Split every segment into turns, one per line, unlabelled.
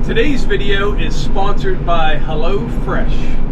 Today's video is sponsored by HelloFresh.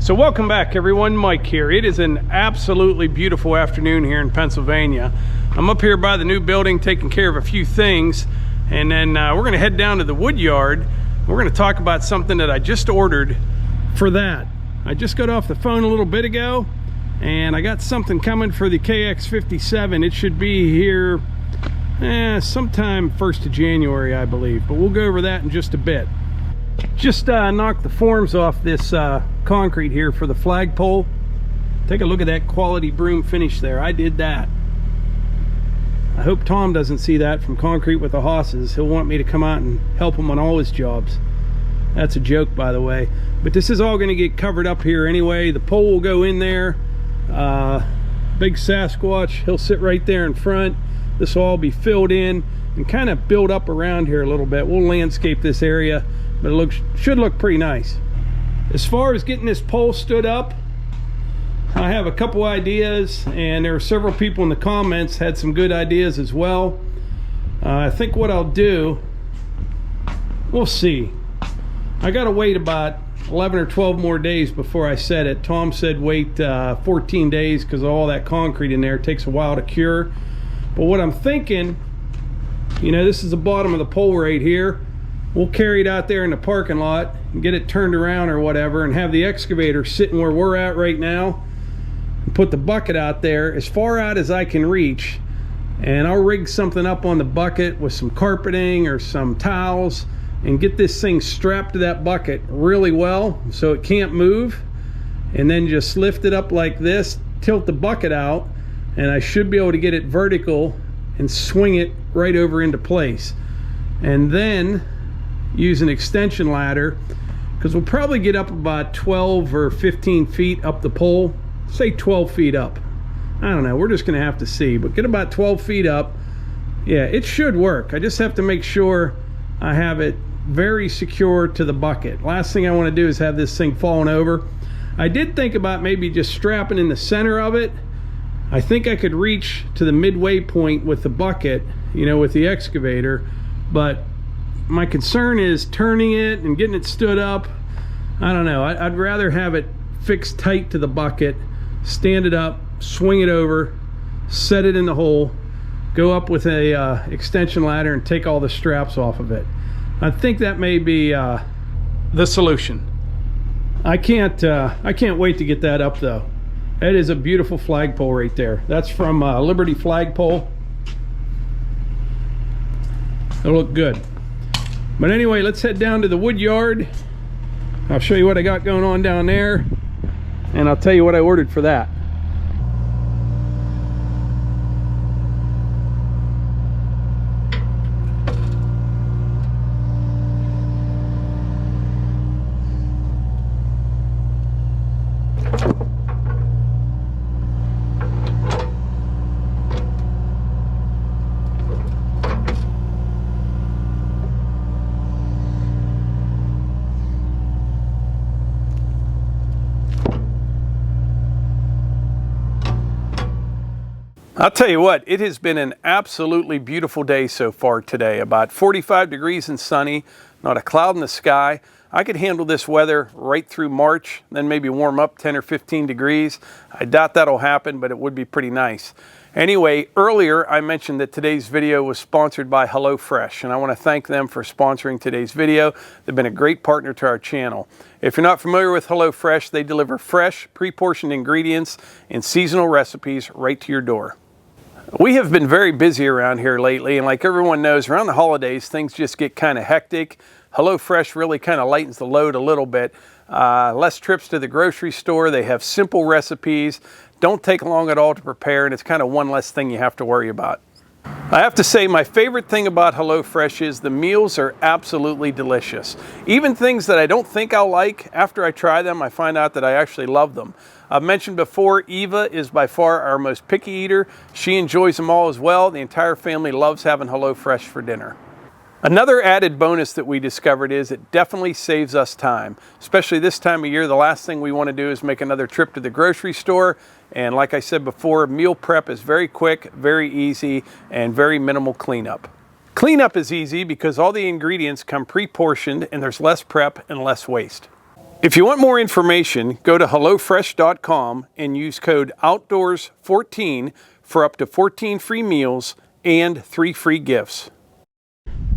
So welcome back everyone, Mike here. It is an absolutely beautiful afternoon here in Pennsylvania. I'm up here by the new building taking care of a few things, and then we're gonna head down to the wood yard. We're gonna talk about something that I just ordered for that. I just got off the phone a little bit ago and I got something coming for the KX57. It should be here sometime 1st of January, I believe, but we'll go over that in just a bit. Just knocked the forms off this concrete here for the flagpole. Take a look at that quality broom finish there. I did that. I hope Tom doesn't see that from Concrete with the Hosses. He'll want me to come out and help him on all his jobs. That's a joke, by the way. But this is all going to get covered up here anyway. The pole will go in there. Big Sasquatch, he'll sit right there in front. This will all be filled in and kind of build up around here a little bit. We'll landscape this area, but it should look pretty nice. As far as getting this pole stood up, I have a couple ideas, and there are several people in the comments had some good ideas as well. I think what I'll do, we'll see. I gotta wait about 11 or 12 more days before I set it. Tom said wait 14 days because all that concrete in there takes a while to cure. But what I'm thinking, you know, this is the bottom of the pole right here. we'll carry it out there in the parking lot and get it turned around or whatever, and have the excavator sitting where we're at right now, and put the bucket out there as far out as I can reach, and I'll rig something up on the bucket with some carpeting or some towels and get this thing strapped to that bucket really well so it can't move, and then just lift it up like this, tilt the bucket out, and I should be able to get it vertical and swing it right over into place. And then use an extension ladder, because we'll probably get up about 12 or 15 feet up the pole, say 12 feet up. I don't know, we're just gonna have to see, but get about 12 feet up. Yeah, it should work. I just have to make sure I have it very secure to the bucket. Last thing I want to do is have this thing falling over. I did think about maybe just strapping in the center of it. I think I could reach to the midway point with the bucket, you know, with the excavator, but my concern is turning it and getting it stood up. I don't know, I'd rather have it fixed tight to the bucket, stand it up, swing it over, set it in the hole, go up with a extension ladder and take all the straps off of it. I think that may be the solution. I can't wait to get that up though. That is a beautiful flagpole right there. That's from Liberty Flagpole. It'll look good. But anyway, let's head down to the wood yard. I'll show you what I got going on down there, and I'll tell you what I ordered for that. I'll tell you what, it has been an absolutely beautiful day so far today. About 45 degrees and sunny, not a cloud in the sky. I could handle this weather right through March, then maybe warm up 10 or 15 degrees. I doubt that'll happen, but it would be pretty nice. Anyway, earlier I mentioned that today's video was sponsored by HelloFresh, and I want to thank them for sponsoring today's video. They've been a great partner to our channel. If you're not familiar with HelloFresh, they deliver fresh, pre-portioned ingredients and seasonal recipes right to your door. We have been very busy around here lately, and like everyone knows, around the holidays things just get kind of hectic. HelloFresh really kind of lightens the load a little bit. Less trips to the grocery store. They have simple recipes, don't take long at all to prepare, and it's kind of one less thing you have to worry about. I have to say, my favorite thing about HelloFresh is the meals are absolutely delicious. Even things that I don't think I'll like, after I try them, I find out that I actually love them. I've mentioned before, Eva is by far our most picky eater. She enjoys them all as well. The entire family loves having HelloFresh for dinner. Another added bonus that we discovered is it definitely saves us time. Especially this time of year, the last thing we want to do is make another trip to the grocery store. And like I said before, meal prep is very quick, very easy, and very minimal cleanup. Cleanup is easy because all the ingredients come pre-portioned and there's less prep and less waste. If you want more information, go to HelloFresh.com and use code OUTDOORS14 for up to 14 free meals and 3 free gifts.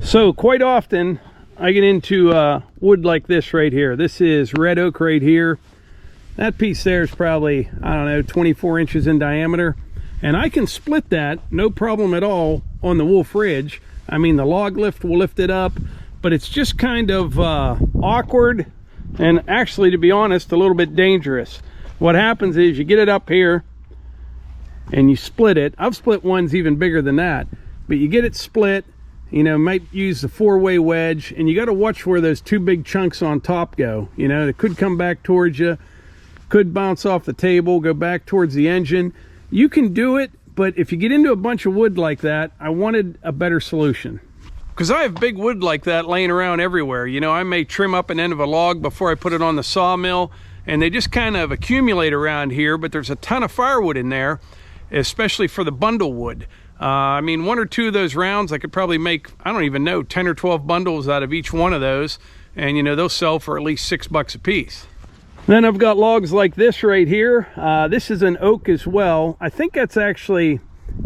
So quite often I get into wood like this right here. This is red oak right here. That piece there is probably, I don't know, 24 inches in diameter. And I can split that, no problem at all, on the Wolfe Ridge. I mean, the log lift will lift it up, but it's just kind of awkward. And actually, to be honest, a little bit dangerous. What happens is you get it up here and you split it. I've split ones even bigger than that, but you get it split, you know, might use the 4-way wedge, and you got to watch where those 2 big chunks on top go. You know, it could come back towards you, could bounce off the table, go back towards the engine. You can do it, but if you get into a bunch of wood like that, I wanted a better solution. Because I have big wood like that laying around everywhere. You know, I may trim up an end of a log before I put it on the sawmill, and they just kind of accumulate around here, but there's a ton of firewood in there, especially for the bundle wood. I mean, 1 or 2 of those rounds, I could probably make, I don't even know, 10 or 12 bundles out of each one of those, and you know, they'll sell for at least $6 a piece. Then I've got logs like this right here. This is an oak as well. I think that's actually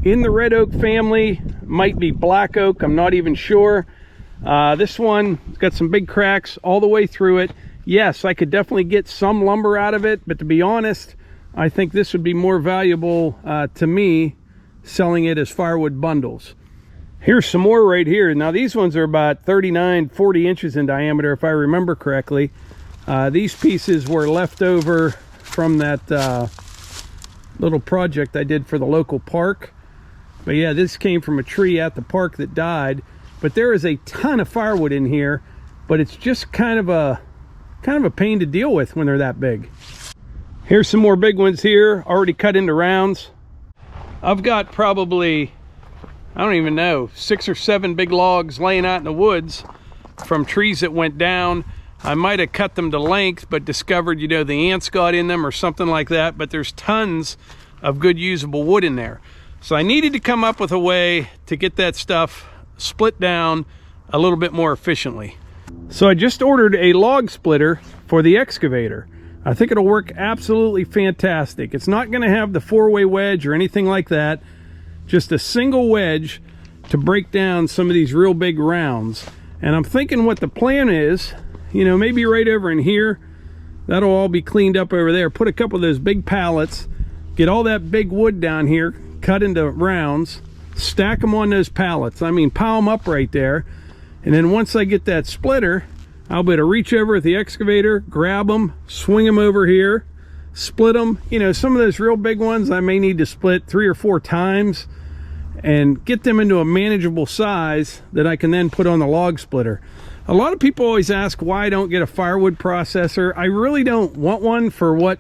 in the red oak family, might be black oak, I'm not even sure. This one got some big cracks all the way through it. Yes, I could definitely get some lumber out of it, but to be honest, I think this would be more valuable to me selling it as firewood bundles. Here's some more right here. Now these ones are about 39-40 inches in diameter, if I remember correctly. These pieces were left over from that little project I did for the local park. But yeah, this came from a tree at the park that died. But there is a ton of firewood in here, but it's just kind of a pain to deal with when they're that big. Here's some more big ones here, already cut into rounds. I've got probably, I don't even know, 6 or 7 big logs laying out in the woods from trees that went down. I might have cut them to length, but discovered, you know, the ants got in them or something like that. But there's tons of good usable wood in there. So I needed to come up with a way to get that stuff split down a little bit more efficiently. So I just ordered a log splitter for the excavator. I think it'll work absolutely fantastic. It's not going to have the 4-way wedge or anything like that. Just a single wedge to break down some of these real big rounds. And I'm thinking what the plan is, you know, maybe right over in here, that'll all be cleaned up over there. Put a couple of those big pallets, get all that big wood down here, cut into rounds, stack them on those pallets. I mean, pile them up right there. And then once I get that splitter, I'll be able to reach over at the excavator, grab them, swing them over here, split them. You know, some of those real big ones I may need to split 3 or 4 times and get them into a manageable size that I can then put on the log splitter. A lot of people always ask why I don't get a firewood processor. I really don't want one for what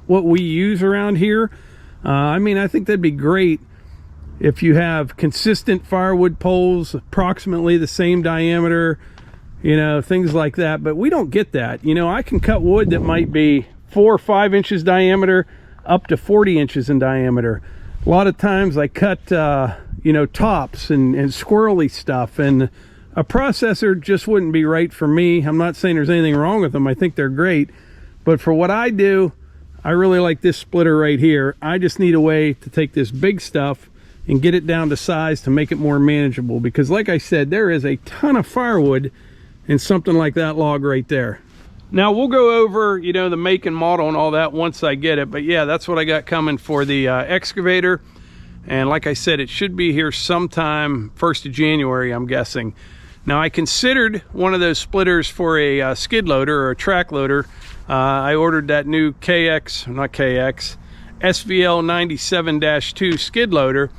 we use around here. I mean, I think that'd be great if you have consistent firewood poles, approximately the same diameter, you know, things like that. But we don't get that. You know, I can cut wood that might be 4 or 5 inches diameter up to 40 inches in diameter. A lot of times I cut, you know, tops and squirrely stuff, and a processor just wouldn't be right for me. I'm not saying there's anything wrong with them. I think they're great. But for what I do, I really like this splitter right here. I just need a way to take this big stuff and get it down to size to make it more manageable. Because like I said, there is a ton of firewood in something like that log right there. Now we'll go over, you know, the make and model and all that once I get it. But yeah, that's what I got coming for the excavator. And like I said, it should be here sometime 1st of January, I'm guessing. Now I considered one of those splitters for a skid loader or a track loader. I ordered that new SVL 97-2 skid loader.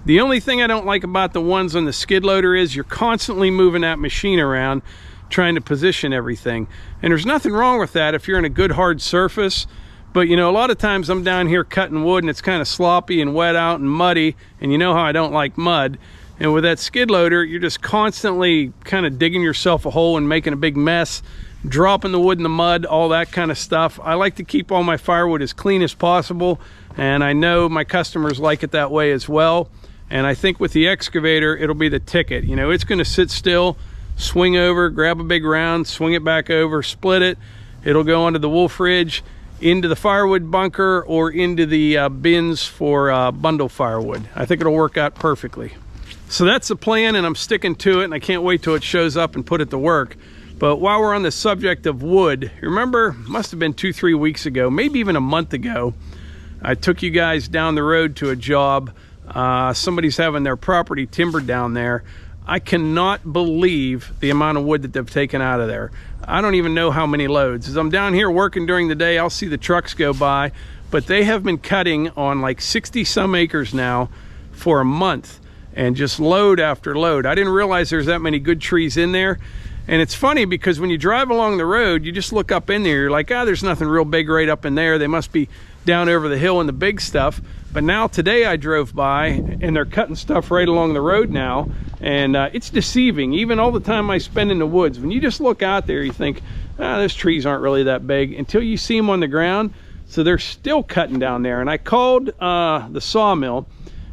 The only thing I don't like about the ones on the skid loader is you're constantly moving that machine around trying to position everything. And there's nothing wrong with that if you're in a good hard surface. But you know, a lot of times I'm down here cutting wood and it's kind of sloppy and wet out and muddy, and you know how I don't like mud. And with that skid loader, you're just constantly kind of digging yourself a hole and making a big mess, dropping the wood in the mud, all that kind of stuff. I like to keep all my firewood as clean as possible, and I know my customers like it that way as well. And I think with the excavator, it'll be the ticket. You know, it's going to sit still, swing over, grab a big round, swing it back over, split it. It'll go onto the Wolfe ridge, into the firewood bunker, or into the bins for bundle firewood. I think it'll work out perfectly. So that's the plan, and I'm sticking to it, and I can't wait till it shows up and put it to work. But while we're on the subject of wood, remember, must have been 2-3 weeks ago, maybe even a month ago, I took you guys down the road to a job. Somebody's having their property timbered down there. I cannot believe the amount of wood that they've taken out of there. I don't even know how many loads. As I'm down here working during the day, I'll see the trucks go by, but they have been cutting on like 60 some acres now for a month, and just load after load. I didn't realize there's that many good trees in there. And it's funny because when you drive along the road, you just look up in there, you're like, ah, there's nothing real big right up in there. They must be down over the hill in the big stuff. But now today I drove by and they're cutting stuff right along the road now, and it's deceiving. Even all the time I spend in the woods, when you just look out there, you think, ah, those trees aren't really that big, until you see them on the ground. So they're still cutting down there. And I called the sawmill.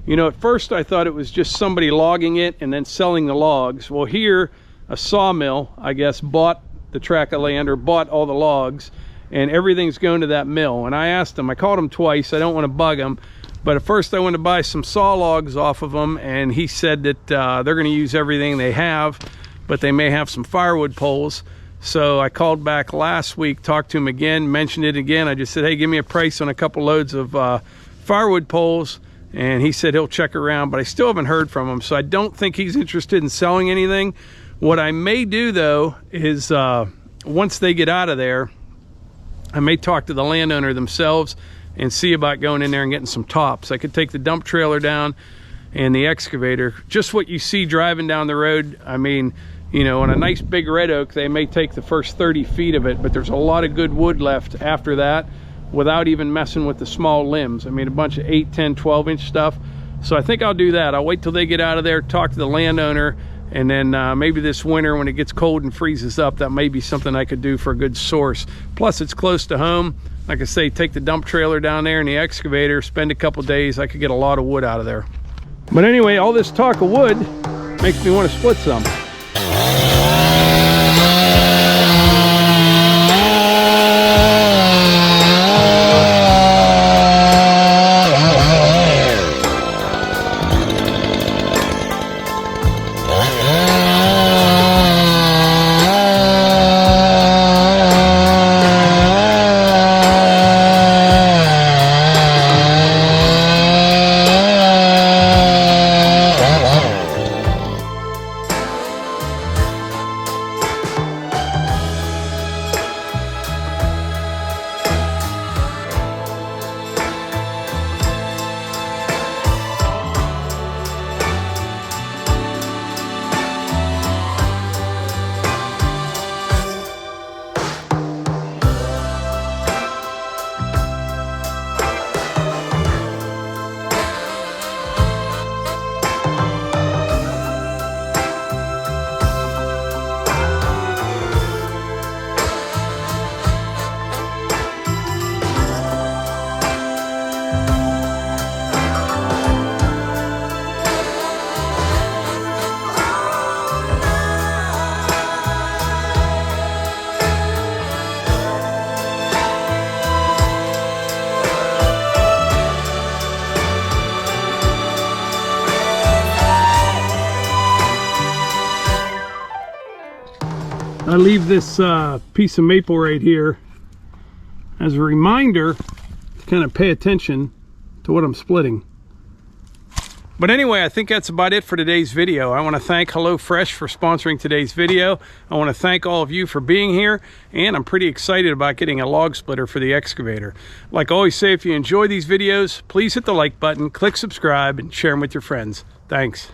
You know, at first I thought it was just somebody logging it and then selling the logs. Well, here a sawmill, I guess, bought the tract of land, or bought all the logs, and everything's going to that mill. And I asked them, I called him twice, I don't want to bug him, but at first I wanted to buy some saw logs off of them, and he said that they're going to use everything they have. but they may have some firewood poles. So I called back last week, talked to him again, mentioned it again. I just said, hey, give me a price on a couple loads of firewood poles, and he said he'll check around, but I still haven't heard from him. So I don't think he's interested in selling anything. What I may do though is once they get out of there, I may talk to the landowner themselves and see about going in there and getting some tops. I could take the dump trailer down and the excavator, just what you see driving down the road. I mean, you know, on a nice big red oak, they may take the first 30 feet of it, but there's a lot of good wood left after that without even messing with the small limbs. I mean, a bunch of 8, 10, 12-inch stuff. So I think I'll do that. I'll wait till they get out of there, talk to the landowner, and then maybe this winter when it gets cold and freezes up, that may be something I could do for a good source. Plus, it's close to home. Like I say, take the dump trailer down there and the excavator, spend a couple days, I could get a lot of wood out of there. But anyway, all this talk of wood makes me want to split some. I leave this piece of maple right here as a reminder to kind of pay attention to what I'm splitting. But anyway, I think that's about it for today's video. I want to thank HelloFresh for sponsoring today's video. I want to thank all of you for being here, and I'm pretty excited about getting a log splitter for the excavator. Like I always say, if you enjoy these videos, please hit the like button, click subscribe, and share them with your friends. Thanks.